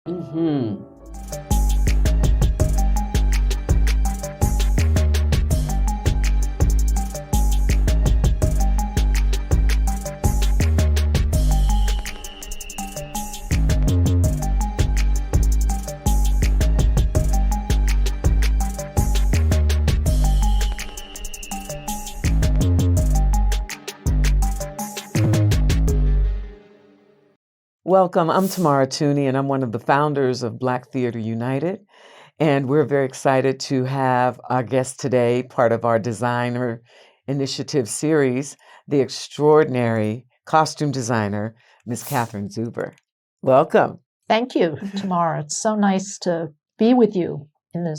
Mm-hmm. Welcome. I'm Tamara Tunie, and I'm one of the founders of Black Theater United. And we're very excited to have our guest today, part of our designer initiative series, the extraordinary costume designer, Miss Catherine Zuber. Welcome. Thank you, Tamara. It's so nice to be with you in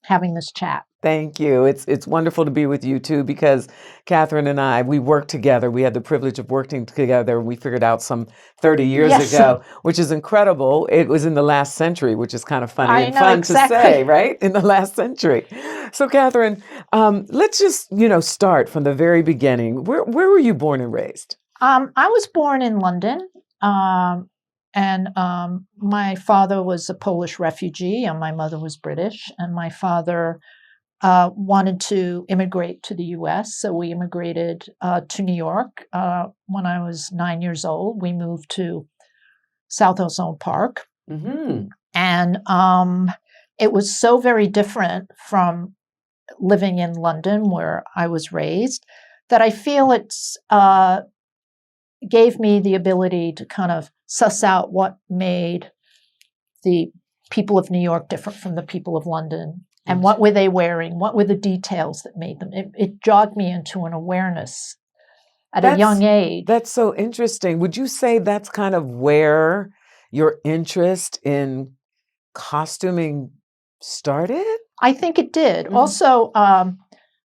having this chat. Thank you. It's wonderful to be with you too, because Catherine and I, we worked together. We had the privilege of working together. We figured out some 30 years Yes. ago, which is incredible. It was in the last century, which is kind of funny I and know, fun exactly. to say, right? In the last century. So Catherine, let's just, start from the very beginning. Where were you born and raised? I was born in London, and my father was a Polish refugee, and my mother was British, and my father wanted to immigrate to the U.S., so we immigrated to New York. When I was 9 years old, we moved to South Ozone Park. Mm-hmm. And it was so very different from living in London, where I was raised, that I feel it's gave me the ability to kind of suss out what made the people of New York different from the people of London. And what were they wearing? What were the details that made them? It jogged me into an awareness at a young age. That's so interesting. Would you say that's kind of where your interest in costuming started? I think it did. Mhm. Also,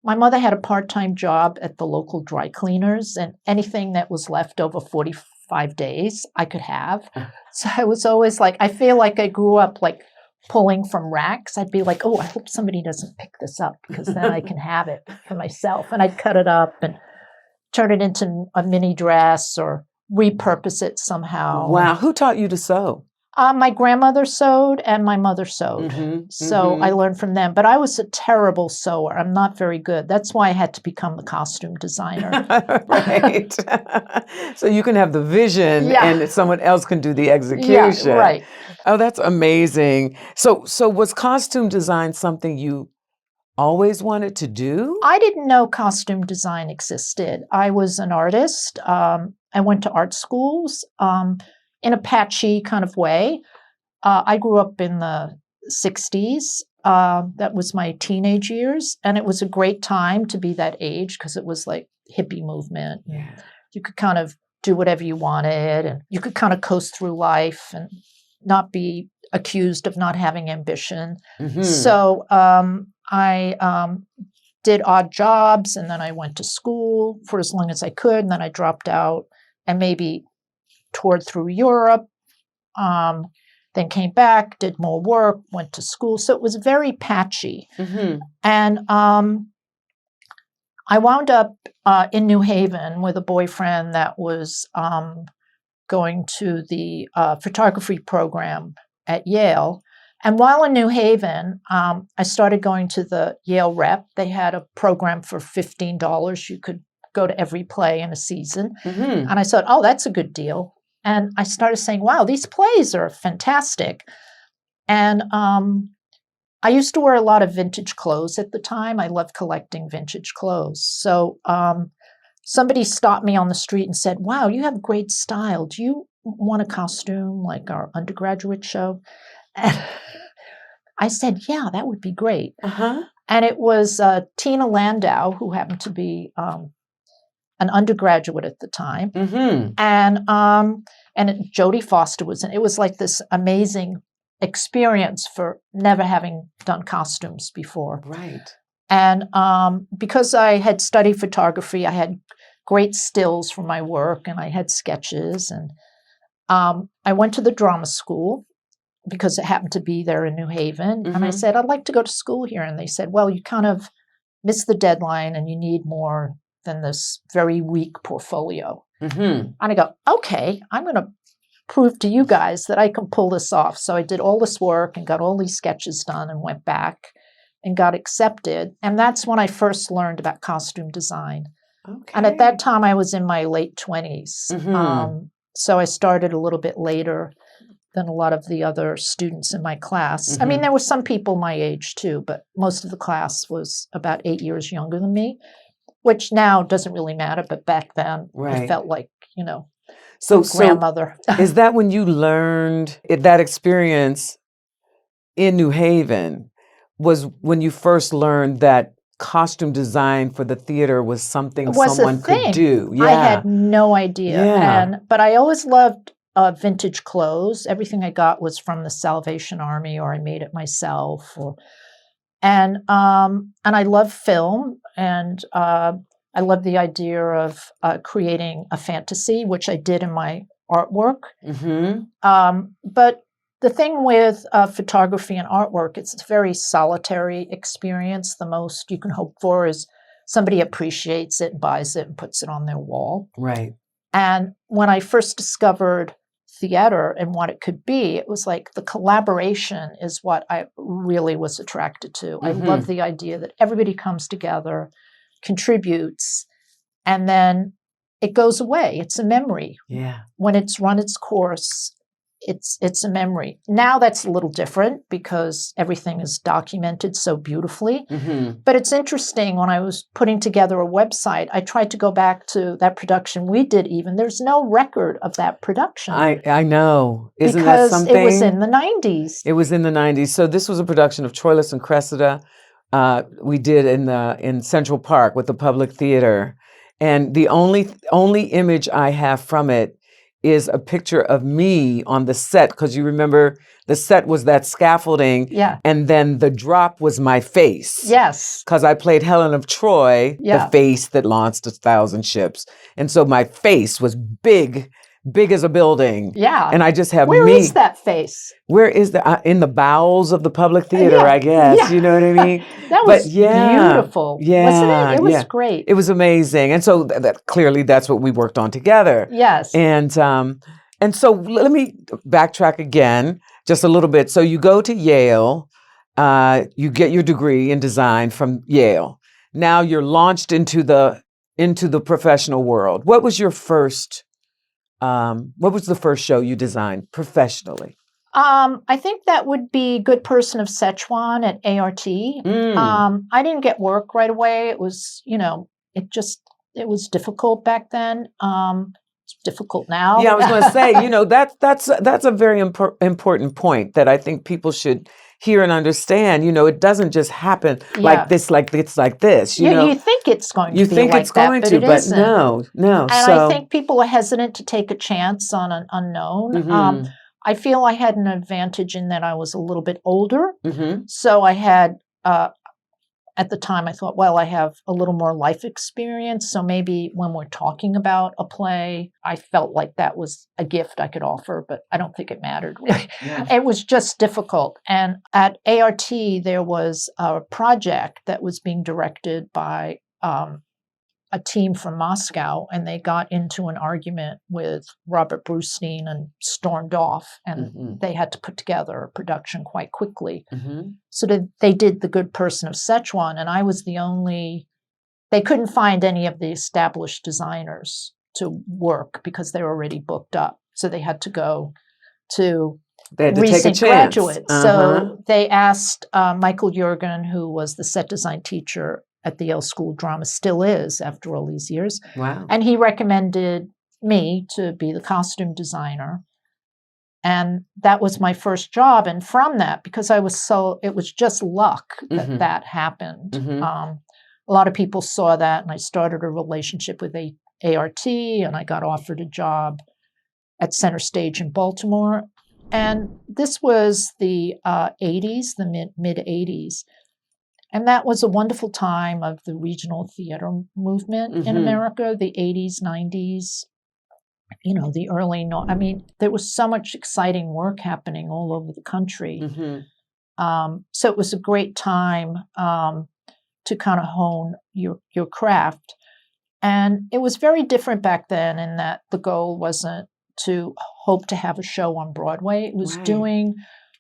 my mother had a part-time job at the local dry cleaners, and anything that was left over 45 days, I could have. So I was always like, I feel like I grew up like pulling from racks. I'd be like, oh, I hope somebody doesn't pick this up, because then I can have it for myself. And I'd cut it up and turn it into a mini dress or repurpose it somehow. Wow. Who taught you to sew? My grandmother sewed and my mother sewed. So I learned from them. But I was a terrible sewer. I'm not very good. That's why I had to become the costume designer. Right. So you can have the vision and someone else can do the execution. Yeah, right. Oh, that's amazing. So was costume design something you always wanted to do? I didn't know costume design existed. I was an artist. I went to art schools in a patchy kind of way. I grew up in the 60s. That was my teenage years. And it was a great time to be that age, because it was like hippie movement. Yeah. You could kind of do whatever you wanted, and you could kind of coast through life and not be accused of not having ambition. So I did odd jobs, and then I went to school for as long as I could, and then I dropped out and maybe toured through Europe, then came back, did more work, went to school. So it was very patchy. And I wound up in New Haven with a boyfriend that was going to the photography program at Yale. And while in New Haven, I started going to the Yale Rep. They had a program for $15. You could go to every play in a season. And I thought, oh, that's a good deal. And I started saying, wow, these plays are fantastic. And I used to wear a lot of vintage clothes at the time. I love collecting vintage clothes. So somebody stopped me on the street and said, wow, you have great style. Do you want a costume like our undergraduate show? And I said, yeah, that would be great. And it was Tina Landau, who happened to be an undergraduate at the time. And Jodie Foster was in it. It was like this amazing experience for never having done costumes before. Right. And because I had studied photography, I had great stills for my work, and I had sketches. And I went to the drama school because it happened to be there in New Haven. And I said, I'd like to go to school here. And they said, well, you kind of missed the deadline and you need more than this very weak portfolio. And I go, okay, I'm going to prove to you guys that I can pull this off. So I did all this work and got all these sketches done and went back and got accepted. And that's when I first learned about costume design. Okay. And at that time, I was in my late 20s. Mm-hmm. So I started a little bit later than a lot of the other students in my class. Mm-hmm. I mean, there were some people my age too, but most of the class was about 8 years younger than me, which now doesn't really matter. But back then, Right. I felt like, So grandmother. Is that when you learned that experience in New Haven was when you first learned that costume design for the theater was something It was someone a thing. could do? I had no idea. Yeah. But I always loved vintage clothes. Everything I got was from the Salvation Army, or I made it myself. And I love film, and I love the idea of creating a fantasy, which I did in my artwork. Mm-hmm. But the thing with photography and artwork, it's a very solitary experience. The most you can hope for is somebody appreciates it, buys it, and puts it on their wall. Right. And when I first discovered theater and what it could be, it was like the collaboration is what I really was attracted to. Mm-hmm. I love the idea that everybody comes together, contributes, and then it goes away. It's a memory. Yeah. When it's run its course, it's a memory. Now that's a little different because everything is documented so beautifully. Mm-hmm. But it's interesting, when I was putting together a website, I tried to go back to that production we did even. There's no record of that production. I know. Isn't because that something? It was in the 90s. It was in the 90s. So this was a production of Troilus and Cressida. We did in Central Park with the Public Theater. And the only image I have from it is a picture of me on the set, because you remember the set was that scaffolding, Yeah. and then the drop was my face. Yes. Because I played Helen of Troy, Yeah. the face that launched 1,000 ships. And so my face was big as a building. Yeah. And I just have Where me. is that face? Where is the in the bowels of the Public Theater, Yeah. I guess. Yeah. You know what I mean? That was beautiful. Yeah. Wasn't it? It was yeah. great. It was amazing. And so that clearly that's what we worked on together. Yes. And so let me backtrack again just a little bit. So you go to Yale, you get your degree in design from Yale. Now you're launched into the professional world. What was your first what was the first show you designed professionally? I think that would be Good Person of Szechuan at ART. I didn't get work right away. It was, it was difficult back then. It's difficult now. Yeah, I was going to say, that's a very important point that I think people should hear and understand. It doesn't just happen like this. You think it's going to you be think like it's going that, to, but isn't. no. And I think people are hesitant to take a chance on an unknown. Mm-hmm. I feel I had an advantage in that I was a little bit older. Mm-hmm. So I had, at the time, I thought, well, I have a little more life experience. So maybe when we're talking about a play, I felt like that was a gift I could offer, but I don't think it mattered really. Yeah. It was just difficult. And at ART, there was a project that was being directed by a team from Moscow, and they got into an argument with Robert Brustein and stormed off, and they had to put together a production quite quickly. Mm-hmm. So they did The Good Person of Szechuan, and I was they couldn't find any of the established designers to work because they were already booked up. So they had to go to recent graduates. So they asked Michael Jurgen, who was the set design teacher at the Yale School of Drama, still is after all these years. Wow. And he recommended me to be the costume designer. And that was my first job. And from that, because it was just luck that that happened. Mm-hmm. A lot of people saw that, and I started a relationship with ART, and I got offered a job at Center Stage in Baltimore. And this was the 80s, the mid 80s. And that was a wonderful time of the regional theater movement in America, the 80s, 90s, the early, there was so much exciting work happening all over the country. Mm-hmm. So it was a great time to kind of hone your craft. And it was very different back then in that the goal wasn't to hope to have a show on Broadway. It was Right. doing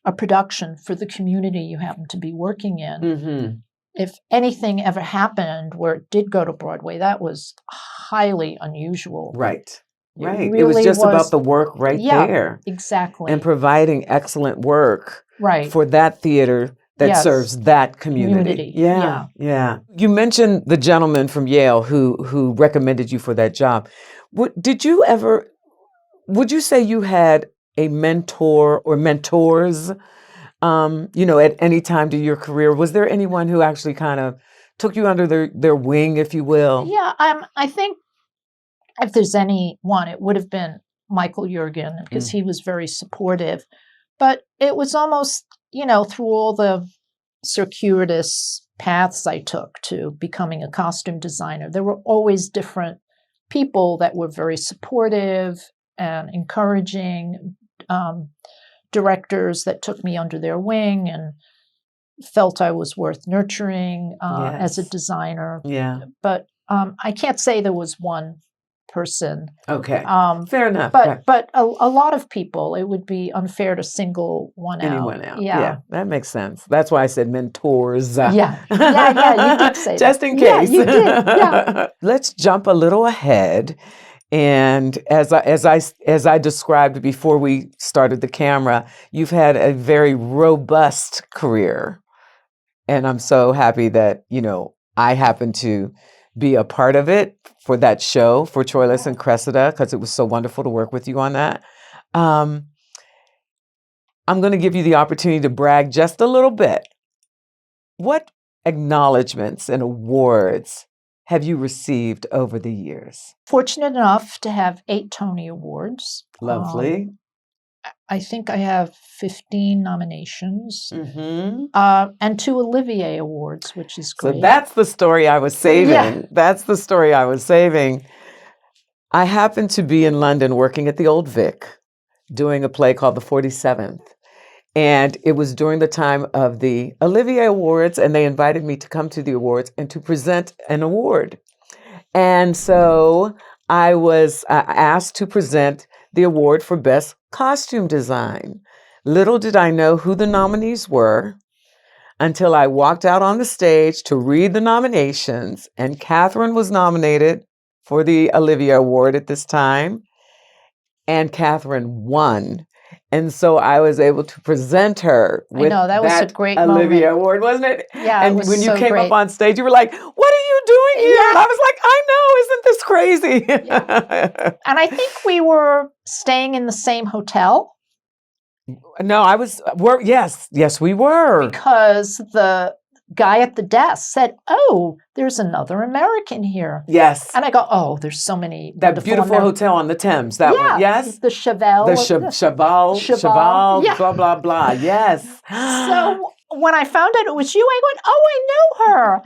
a production for the community you happen to be working in. Mm-hmm. If anything ever happened where it did go to Broadway, that was highly unusual. Right. It Right. It was really just about was- the work right Yeah, there exactly. and providing excellent work Right. for that theater that Yes. serves that community. Yeah. Yeah. You mentioned the gentleman from Yale who recommended you for that job. Did you ever, would you say you had a mentor or mentors, at any time to your career? Was there anyone who actually kind of took you under their wing, if you will? Yeah, I think if there's anyone, it would have been Michael Jurgen, because he was very supportive. But it was almost, through all the circuitous paths I took to becoming a costume designer, there were always different people that were very supportive and encouraging, directors that took me under their wing and felt I was worth nurturing as a Yes. designer. Yeah. But I can't say there was one person. Okay. Um, Fair enough. but Right. but a lot of people. It would be unfair to single one Anyone out. out. Yeah. That makes sense. That's why I said mentors. Yeah. You did say Just that. in Yeah, case. you did. Yeah. Let's jump a little ahead. And as I described before we started the camera, you've had a very robust career. And I'm so happy that, I happen to be a part of it for that show for Troilus and Cressida, because it was so wonderful to work with you on that. I'm going to give you the opportunity to brag just a little bit. What acknowledgments and awards have you received over the years? Fortunate enough to have 8 Tony Awards. Lovely. I think I have 15 nominations. Mm-hmm. And 2 Olivier Awards, which is great. So that's the story I was saving. Yeah. That's the story I was saving. I happened to be in London working at the Old Vic, doing a play called The 47th. And it was during the time of the Olivier Awards, and they invited me to come to the awards and to present an award. And so I was asked to present the award for Best Costume Design. Little did I know who the nominees were until I walked out on the stage to read the nominations, and Catherine was nominated for the Olivier Award at this time, and Catherine won. And so I was able to present her with I know, that was a great Olivier moment. Award, wasn't it? Yeah, And it was when you so came great. up on stage, you were like, "What are you doing here?" Yeah. And I was like, "I know, isn't this crazy?" And I think we were staying in the same hotel No, yes, we were. because the guy at the desk said, "Oh, there's another American here." Yes, And I go, "Oh, there's so many that wonderful beautiful hotel on the Thames. That Yeah, one, yes. the Chevelle. The Cheval, Yeah. blah blah blah. Yes. So when I found out it was you, I went, "Oh, I know her."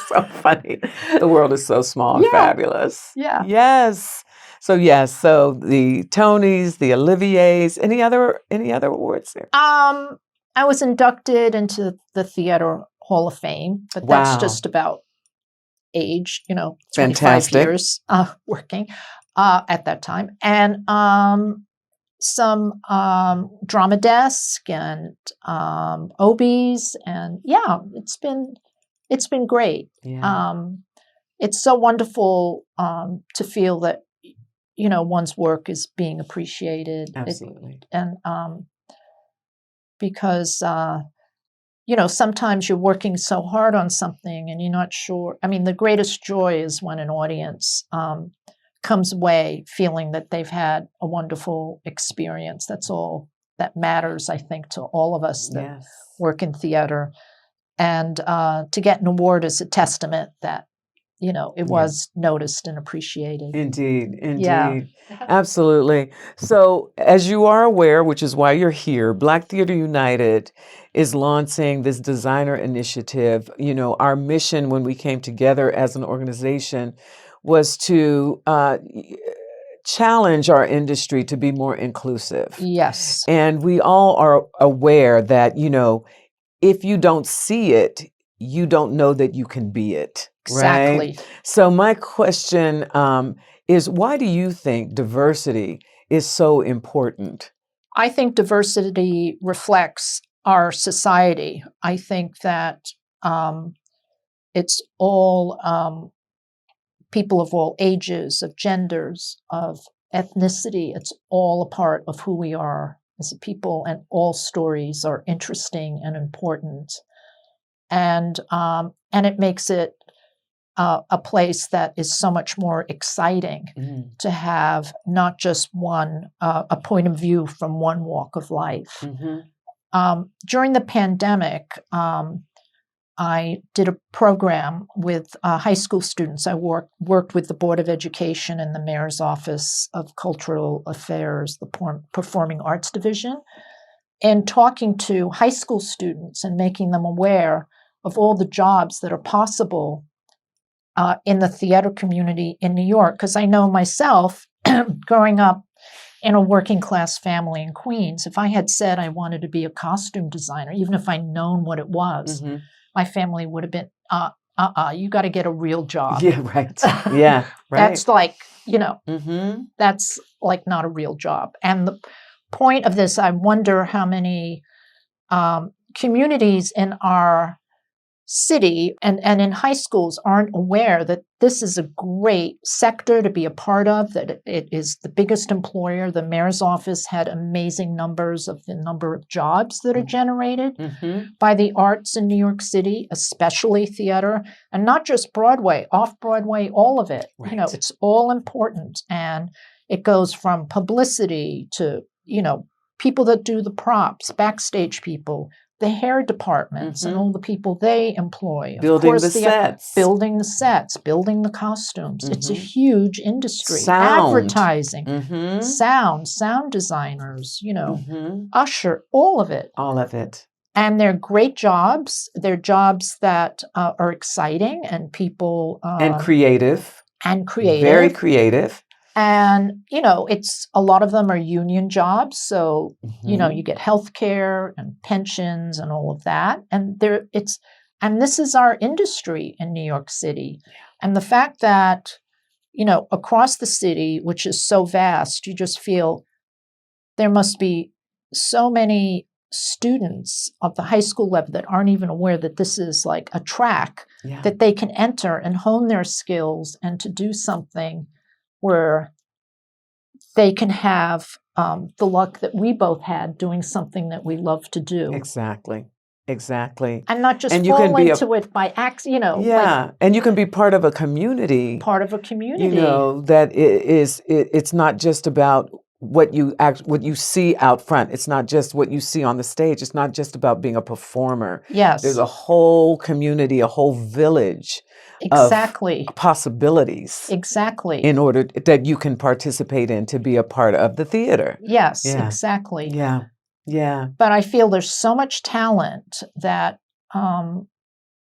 So funny. The world is so small and Yeah. fabulous. Yeah. Yes. So the Tonys, the Oliviers, any other awards there? I was inducted into the Theater Hall of Fame, but Wow. that's just about age, 25 Fantastic. years working at that time. And some drama desk and OBs, and it's been great. Yeah. It's so wonderful to feel that one's work is being appreciated. Absolutely. And because sometimes you're working so hard on something and you're not sure. I mean, the greatest joy is when an audience comes away feeling that they've had a wonderful experience. That's all that matters, I think, to all of us that Yes. work in theater. And to get an award is a testament that it was noticed and appreciated. Indeed. Yeah. Absolutely. So, as you are aware, which is why you're here, Black Theater United is launching this designer initiative. Our mission when we came together as an organization was to challenge our industry to be more inclusive. Yes. And we all are aware that, if you don't see it, you don't know that you can be it. Exactly. Right? So my question is, why do you think diversity is so important? I think diversity reflects our society. I think that it's all people of all ages, of genders, of ethnicity. It's all a part of who we are as a people, and all stories are interesting and important. And it makes it a place that is so much more exciting to have not just a point of view from one walk of life. During the pandemic, I did a program with high school students. I worked with the Board of Education and the Mayor's Office of Cultural Affairs, the Performing Arts Division, and talking to high school students and making them aware of all the jobs that are possible in the theater community in New York. Because I know myself, growing up in a working class family in Queens, if I had said I wanted to be a costume designer, even if I'd known what it was, my family would have been, you got to get a real job. Yeah, right. Yeah, right. That's like, that's like not a real job. And the point of this, I wonder how many communities in our city and in high schools aren't aware that this is a great sector to be a part of, that it is the biggest employer. The mayor's office had amazing numbers of the number of jobs that are generated by the arts in New York City, especially theater, and not just Broadway, off-Broadway, all of it. Right. It's all important. And it goes from publicity to, people that do the props, backstage people, the hair departments and all the people they employ. Building the sets. Building the sets, building the costumes. It's a huge industry. Sound. Advertising, sound designers, usher, all of it. All of it. And they're great jobs. They're jobs that are exciting and people... and creative. And creative. Very creative. And, it's a lot of them are union jobs. So, you get health care and pensions and all of that. And this is our industry in New York City. And the fact that, across the city, which is so vast, you just feel there must be so many students of the high school level that aren't even aware that this is like a track that they can enter and hone their skills and to do something where they can have the luck that we both had doing something that we love to do. Exactly. And not just and fall into it by accident, Yeah, and you can be part of a community. That it's not just about what you see out front. It's not just what you see on the stage. It's not just about being a performer. Yes. There's a whole community, a whole village exactly of possibilities. Exactly. In order that you can participate in to be a part of the theater. Yes, exactly. Yeah. But I feel there's so much talent that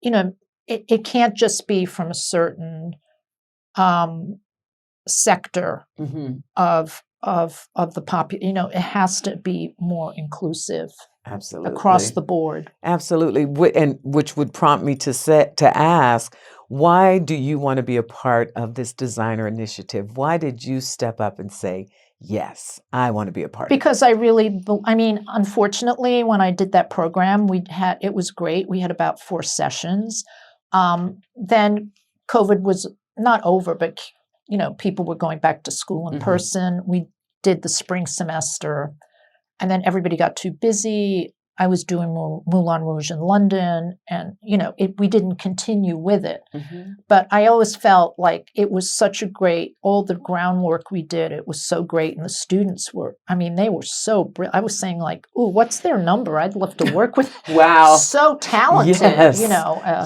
it can't just be from a certain sector of the population. It has to be more inclusive. Absolutely. Across the board. Absolutely. And which would prompt me to ask, why do you want to be a part of this designer initiative? Why did you step up and say, yes, I want to be a part because of it? Because unfortunately, when I did that program, it was great. We had about 4 sessions. Then COVID was not over, but people were going back to school in person. We did the spring semester, and then everybody got too busy. I was doing Moulin Rouge in London, and we didn't continue with it. But I always felt like it was such all the groundwork we did, it was so great, and the students they were so brilliant. I was saying like, "Ooh, what's their number? I'd love to work with." Wow, so talented, yes.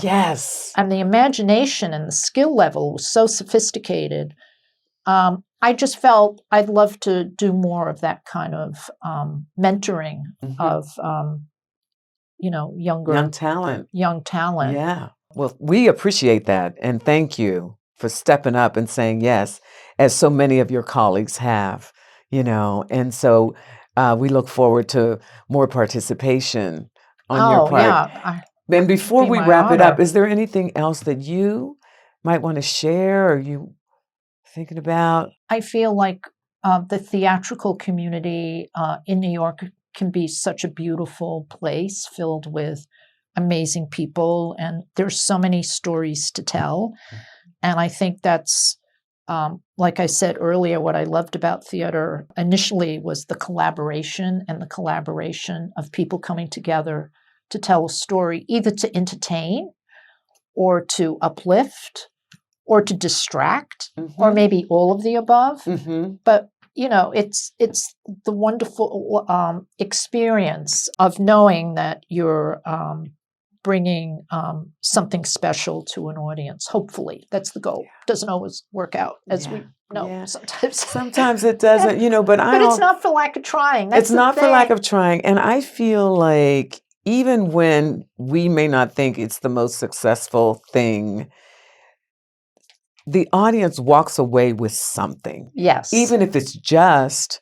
Yes, and the imagination and the skill level was so sophisticated. I just felt I'd love to do more of that kind of mentoring of, young talent. Yeah. Well, we appreciate that. And thank you for stepping up and saying yes, as so many of your colleagues have, And so we look forward to more participation on your part. Yeah. And before we wrap it up, is there anything else that you might want to share or you thinking about? I feel like the theatrical community in New York can be such a beautiful place filled with amazing people, and there's so many stories to tell. And I think that's, like I said earlier, what I loved about theater initially was the collaboration of people coming together to tell a story, either to entertain or to uplift or to distract, or maybe all of the above. But it's the wonderful experience of knowing that you're bringing something special to an audience. Hopefully, that's the goal. Doesn't always work out, as we know. Sometimes it doesn't, but it's not for lack of trying. That's it's not for lack of trying. And I feel like even when we may not think it's the most successful thing, the audience walks away with something. Yes. Even if it's just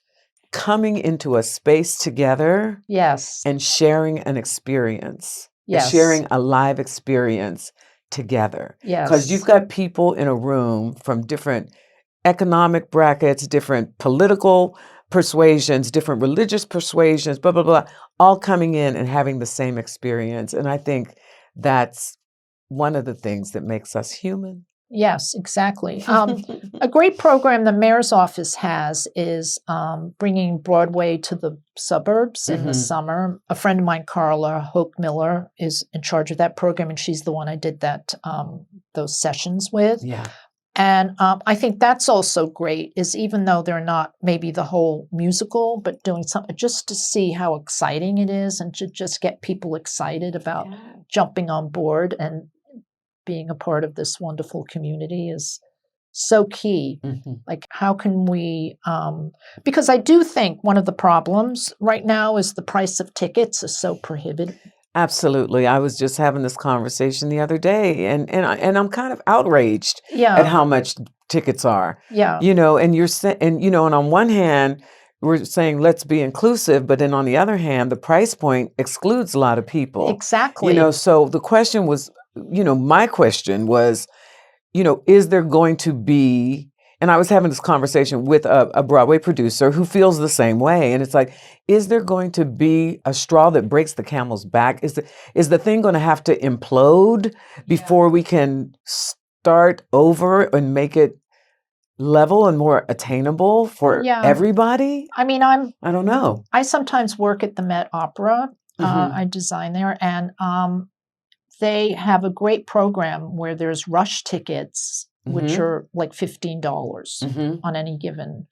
coming into a space together. Yes. And sharing an experience. Yes. Sharing a live experience together. Yes. Because you've got people in a room from different economic brackets, different political persuasions, different religious persuasions, blah, blah, blah, all coming in and having the same experience. And I think that's one of the things that makes us human. Yes, exactly. A great program the mayor's office has is bringing Broadway to the suburbs in the summer. A friend of mine, Carla Hoke Miller, is in charge of that program, and she's the one I did those sessions with. Yeah. And I think that's also great, is even though they're not maybe the whole musical, but doing something just to see how exciting it is and to just get people excited about jumping on board and being a part of this wonderful community is so key. Like, how can we, because I do think one of the problems right now is the price of tickets is so prohibitive. Absolutely. I was just having this conversation the other day, and I'm kind of outraged at how much tickets are. Yeah. And you're saying, and on one hand, we're saying let's be inclusive, but then on the other hand, the price point excludes a lot of people. Exactly. So the question was, my question was, is there going to be, and I was having this conversation with a Broadway producer who feels the same way. And it's like, is there going to be a straw that breaks the camel's back? Is the thing going to have to implode before we can start over and make it level and more attainable for everybody? I mean, I don't know. I sometimes work at the Met Opera. I design there, and they have a great program where there's rush tickets, which are like $15 on any given.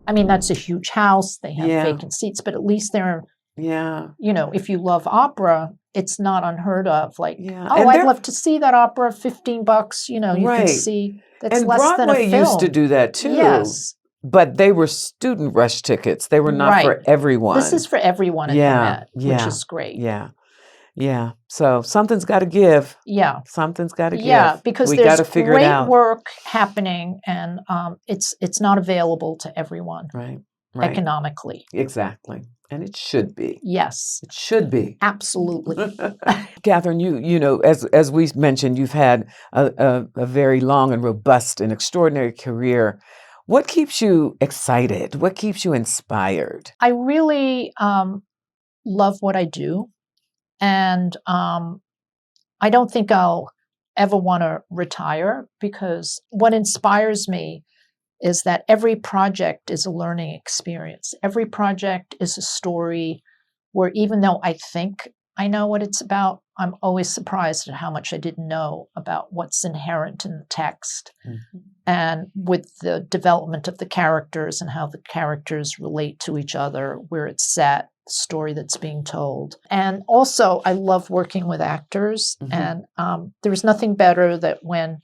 I mean, that's a huge house. They have vacant seats, but at least they're, if you love opera, it's not unheard of. Like, I'd love to see that opera, $15, you can see. That's and less Broadway than a film. used to do that too. Yes. But they were student rush tickets. They were not for everyone. This is for everyone at the Met, which is great. Yeah. So something's got to give. Yeah. Something's got to give. Yeah, because we there's figure it out. great work happening, and it's not available to everyone. Right. Economically. Exactly. And it should be. Yes. It should be. Absolutely. Catherine, as we mentioned, you've had a very long and robust and extraordinary career. What keeps you excited? What keeps you inspired? I really love what I do. And I don't think I'll ever want to retire, because what inspires me is that every project is a learning experience. Every project is a story where, even though I think I know what it's about, I'm always surprised at how much I didn't know about what's inherent in the text. And with the development of the characters and how the characters relate to each other, where it's set, the story that's being told. And also, I love working with actors. And there's nothing better that when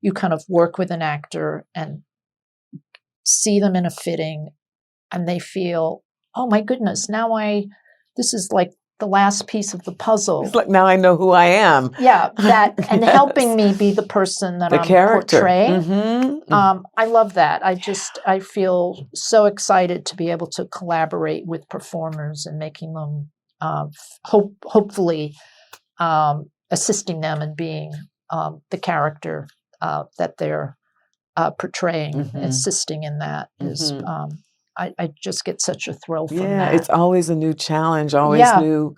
you kind of work with an actor and see them in a fitting and they feel, oh my goodness, this is like the last piece of the puzzle. It's like, now I know who I am. Yeah, and helping me be the person that I'm portraying. I love that. I feel so excited to be able to collaborate with performers and making them, hopefully, assisting them in being the character that they're portraying, Mm-hmm. assisting in that is. Mm-hmm. I just get such a thrill from Yeah, that. it's always a new challenge, always Yeah, new,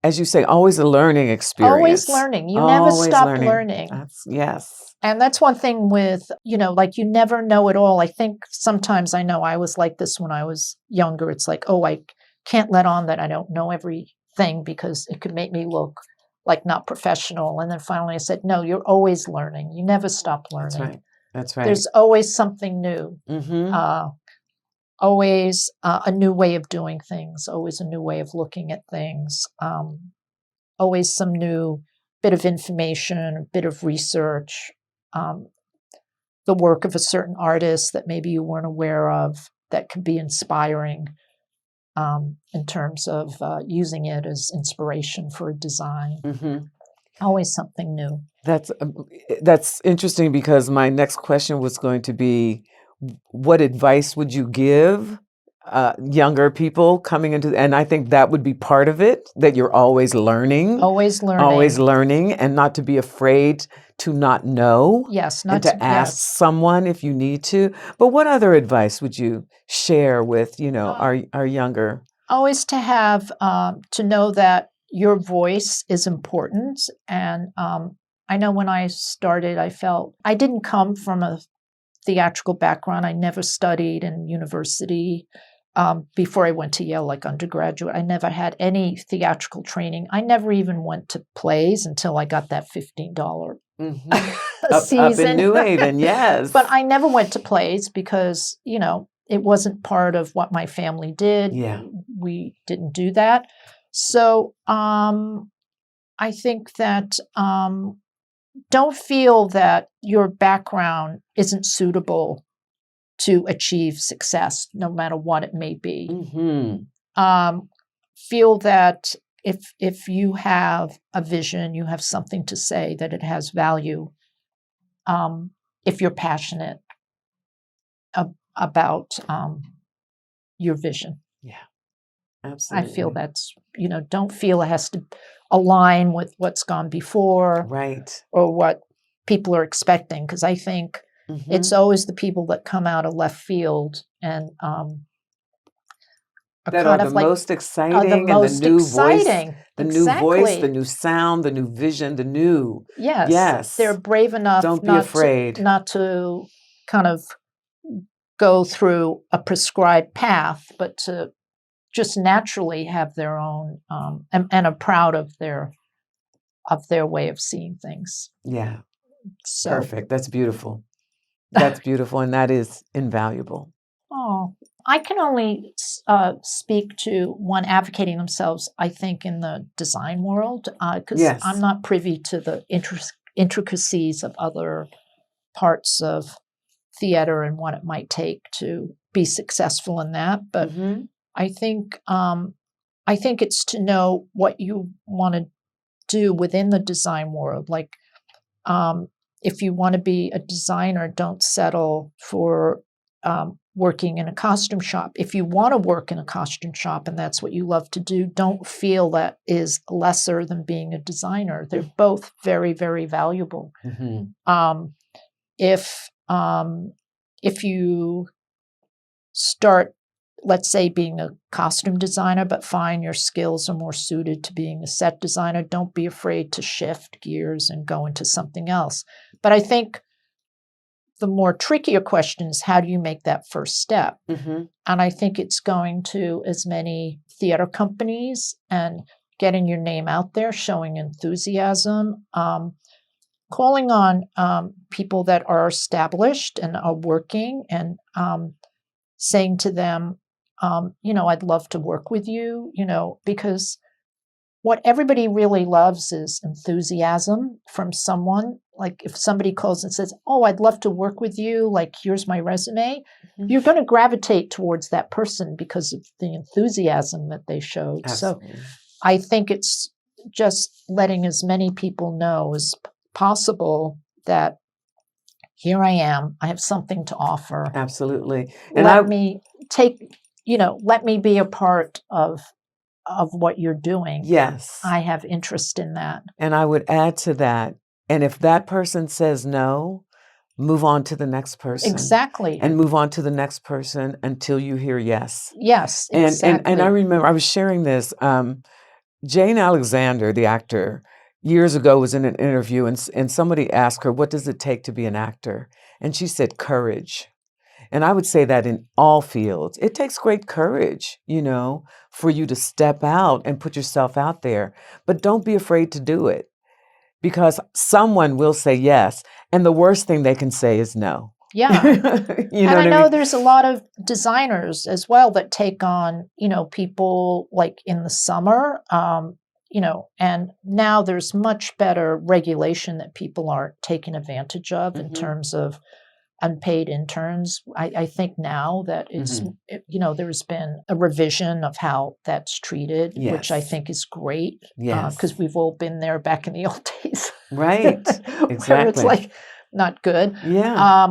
as you say, always a learning always experience. learning. You never Always stop learning. learning. Yes. And that's one thing with, like you never know it all. I think sometimes I know I was like this when I was younger. It's like, oh, I can't let on that I don't know everything because it could make me look like not professional. And then finally I said, no, you're always learning. You never stop learning. That's right. That's right. There's always something new. Mm-hmm. Always a new way of doing things, always a new way of looking at things, always some new bit of information, a bit of research, the work of a certain artist that maybe you weren't aware of that could be inspiring in terms of using it as inspiration for a design. Mm-hmm. Always something new. That's interesting because my next question was going to be, what advice would you give younger people coming into, and I think that would be part of it, that you're always learning, Always learning, and not to be afraid to not know. Yes, and to ask someone if you need to. But what other advice would you share with, our younger? Always to have, to know that your voice is important. And I know when I started, I felt I didn't come from a theatrical background. I never studied in university before I went to Yale, like undergraduate. I never had any theatrical training. I never even went to plays until I got that $15 season. Up in New Haven, yes. But I never went to plays because, it wasn't part of what my family did. Yeah. We didn't do that. So I think that don't feel that your background isn't suitable to achieve success, no matter what it may be. Mm-hmm. Feel that if you have a vision, you have something to say, that it has value. If you're passionate about your vision. Yeah, absolutely. I feel that's, don't feel it has to align with what's gone before. Right. Or what people are expecting. Because I think it's always the people that come out of left field and that are the most exciting, and the new voice, the new voice, the new sound, the new vision, the new. Yes. They're brave enough. Don't be afraid. Not to kind of go through a prescribed path, but to just naturally have their own and are proud of their way of seeing things. Yeah. So. Perfect. That's beautiful. That's beautiful, and that is invaluable. Oh, I can only speak to one advocating themselves, I think, in the design world, because I'm not privy to the intricacies of other parts of theater and what it might take to be successful in that. But I think it's to know what you want to do within the design world. Like, if you want to be a designer, don't settle for working in a costume shop. If you want to work in a costume shop and that's what you love to do, don't feel that is lesser than being a designer. They're both very, very valuable. If you start, let's say, being a costume designer, but find your skills are more suited to being a set designer, don't be afraid to shift gears and go into something else. But I think the more trickier question is, how do you make that first step? And I think it's going to as many theater companies and getting your name out there, showing enthusiasm, calling on people that are established and are working, and saying to them, I'd love to work with you, because what everybody really loves is enthusiasm from someone. Like if somebody calls and says, oh, I'd love to work with you, like, here's my resume, you're going to gravitate towards that person because of the enthusiasm that they showed. Absolutely. So I think it's just letting as many people know as possible that here I am, I have something to offer. Absolutely. And let me be a part of what you're doing. Yes. I have interest in that. And I would add to that, and if that person says no, move on to the next person. Exactly. And move on to the next person until you hear yes. Yes, And exactly. and I remember I was sharing this. Jane Alexander, the actor, years ago was in an interview, and somebody asked her, "What does it take to be an actor?" And she said, "Courage." And I would say that in all fields, it takes great courage, for you to step out and put yourself out there. But don't be afraid to do it, because someone will say yes, and the worst thing they can say is no. Yeah. You know And what I know mean? there's a lot of designers as well that take on, people like in the summer, and now there's much better regulation that people aren't taking advantage of in Mhm. terms of unpaid interns. I think now that there's been a revision of how that's treated, which I Yes. think is great, Yes. because we've all been there back in the old days. Right. Where it's Exactly. like not good. Yeah.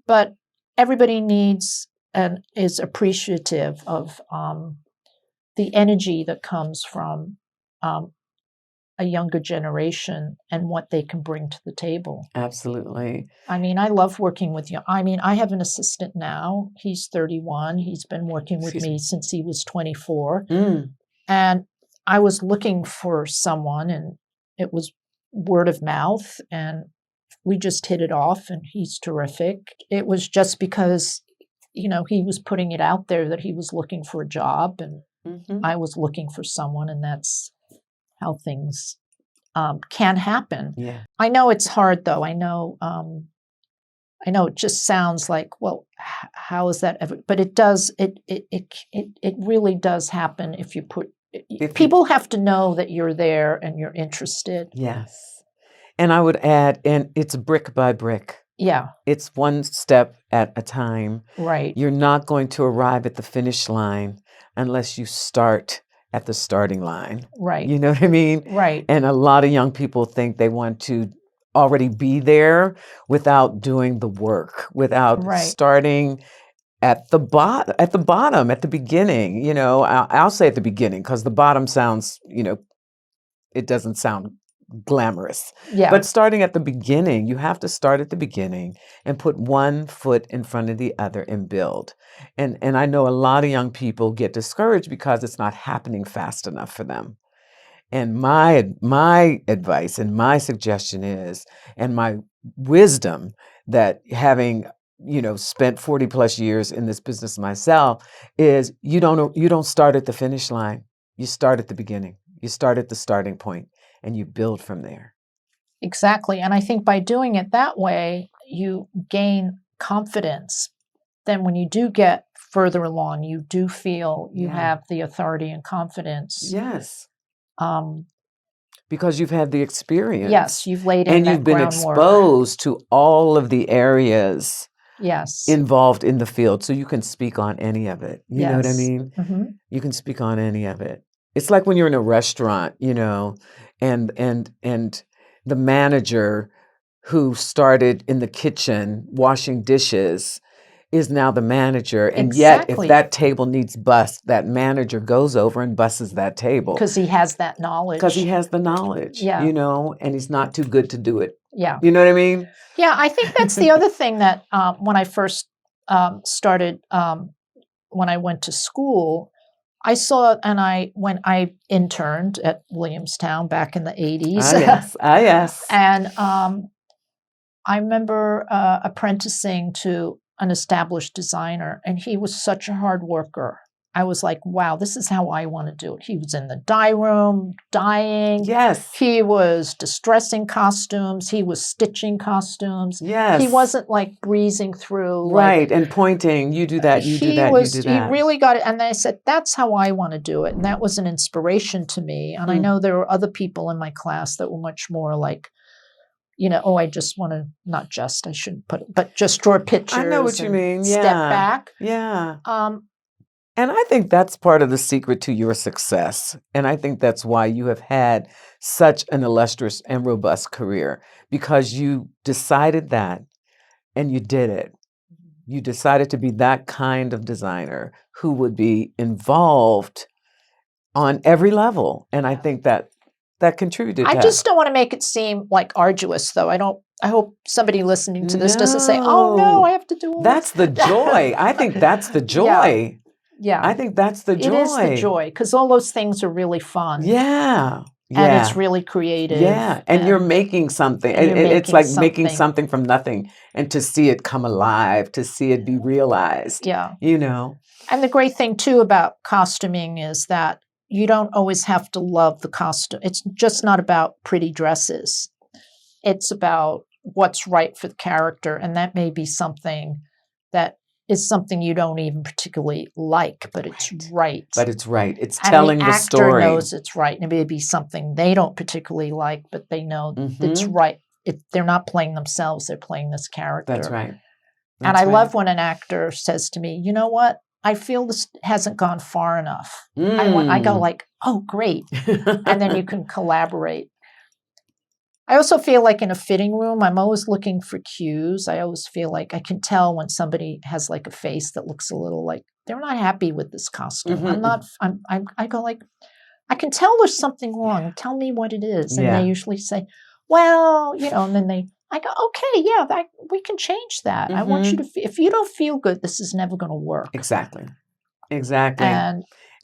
But everybody needs and is appreciative of the energy that comes from a younger generation and what they can bring to the table. Absolutely. I mean, I love working with you. I mean, I have an assistant now. He's 31. He's been working with Excuse me me. since he was 24. Mm. And I was looking for someone, and it was word of mouth, and we just hit it off, and he's terrific. It was just because, he was putting it out there that he was looking for a job, and Mhm. I was looking for someone, and that's how things can happen. Yeah. I know it's hard, though. I know it just sounds like, well, how is that ever? But it does. It really does happen if you put. People have to know that you're there and you're interested. Yes. And I would add, and it's brick by brick. Yeah. It's one step at a time. Right. You're not going to arrive at the finish line unless you start at the starting line. Right. You know what I mean? Right. And a lot of young people think they want to already be there without doing the work, without starting at the bottom, at the beginning. I'll say at the beginning, because the bottom sounds, it doesn't sound glamorous. Yeah. But starting at the beginning, you have to start at the beginning and put one foot in front of the other and build. And I know a lot of young people get discouraged because it's not happening fast enough for them. And my advice and my suggestion is, and my wisdom, that having spent 40 plus years in this business myself, is you don't start at the finish line. You start at the beginning. You start at the starting point and you build from there. Exactly. And I think by doing it that way, you gain confidence. Then when you do get further along, you do feel you have the authority and confidence. Yes. Because you've had the experience. Yes, you've laid in and that you've been groundwork. exposed to all of the areas Yes. involved in the field, so you can speak on any of it. You know what I Yes. mean? Mm-hmm. You can speak on any of it. It's like when you're in a restaurant, and the manager who started in the kitchen washing dishes is now the manager. And yet, if Exactly. that table needs bust, that manager goes over and busses that table. Because he has that knowledge. Because he has the knowledge, Yeah. and he's not too good to do it. Yeah. You know what I mean? Yeah, I think that's the other thing that when I first started, when I went to school, I saw, and when I interned at Williamstown back in the 80s. Ah, yes. Ah, yes. And I remember apprenticing to an established designer, and he was such a hard worker. I was like, wow, this is how I want to do it. He was in the dye room, dyeing. Yes. He was distressing costumes. He was stitching costumes. Yes. He wasn't like breezing through. Right, and pointing, you do that, you do that, you do that. He really got it. And I said, that's how I want to do it. And that was an inspiration to me. And I know there were other people in my class that were much more like, I just want to, not just, I shouldn't put it, but just draw pictures. I know what you mean. Yeah. Step back. Yeah. And I think that's part of the secret to your success. And I think that's why you have had such an illustrious and robust career, because you decided that and you did it. You decided to be that kind of designer who would be involved on every level. And I think that contributed to I just don't want to make it seem like arduous, though. I don't I hope somebody listening to this doesn't say, "Oh no, I have to do all That's this." the joy. I think that's the joy. Yeah. I think that's the joy. It is the joy because all those things are really fun. Yeah. And it's Yeah. really creative. Yeah. And you're making something. It's like making something from nothing, and to see it come alive, to see it be realized. Yeah. You know. And the great thing too about costuming is that you don't always have to love the costume. It's just not about pretty dresses. It's about what's right for the character. And that may be something that is something you don't even particularly like, but it's right. But it's right. It's and telling the the story. actor knows it's right. And it may be something they don't particularly like, but they know it's Mhm. right. They're not playing themselves. They're playing this character. That's right. And I love when an actor says to me, you know what? I feel this hasn't gone far enough. I go like, oh, great. And then you can collaborate. I also feel like in a fitting room, I'm always looking for cues. I always feel like I can tell when somebody has like a face that looks a little like they're not happy with this costume. I go like, I can tell there's something wrong. Tell me what it is. And they usually say, well, and then I go, okay, yeah, we can change that. I want you to, if you don't feel good, this is never going to work. Exactly.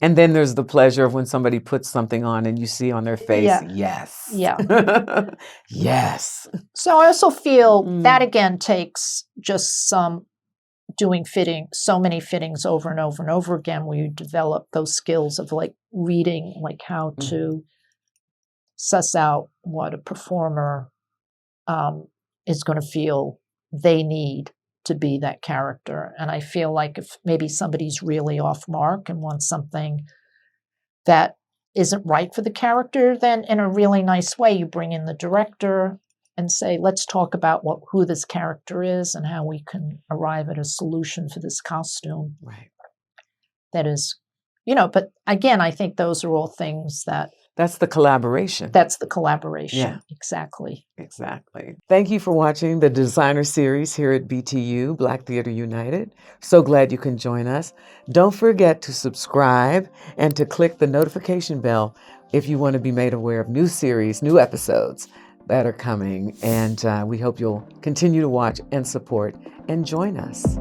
And then there's the pleasure of when somebody puts something on and you see on their face, yes. Yeah. Yes. So I also feel that again takes just doing so many fittings over and over and over again, where you develop those skills of like reading, like how to suss out what a performer is going to feel they need to be that character. And I feel like if maybe somebody's really off mark and wants something that isn't right for the character, then in a really nice way, you bring in the director and say, let's talk about who this character is and how we can arrive at a solution for this costume. Right. That is, but again, I think those are all things that's the collaboration. Yeah. Exactly. Thank you for watching the designer series here at BTU, Black Theater United. So glad you can join us. Don't forget to subscribe and to click the notification bell if you want to be made aware of new series, new episodes that are coming. And we hope you'll continue to watch and support and join us.